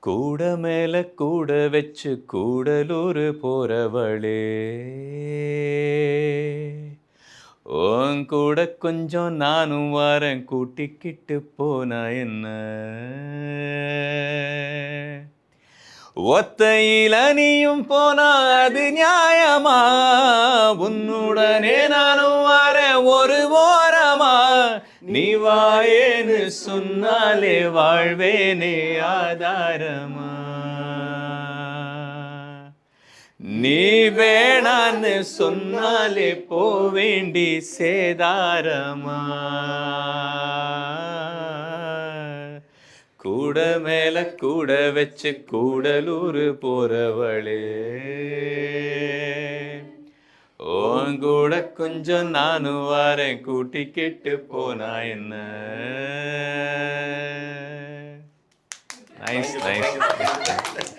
கூட மேல கூட வச்சு கூடலூர் போறவளே, உன் கூட கொஞ்சம் நானும் வாரேன் கூட்டிக்கிட்டு போனா என்ன? ஒத்தையில நீயும் போனா அது நியாயமா? உன்னுடனே நானும் வாரேன் ஒரு ஓரமா? நீ வாயேன்னு சொன்னாலே வாழ்வேனே ஆதாரமா? நீ வேணான்னு சொன்னாலே போவேண்டி சேதாரமா? கூட மேல கூட வச்சு கூடலூர் போறவளே, உன் கூட கொஞ்சம் நானும் வாரேன் கூட்டிக்கிட்டு போனா என்ன? Nice nice.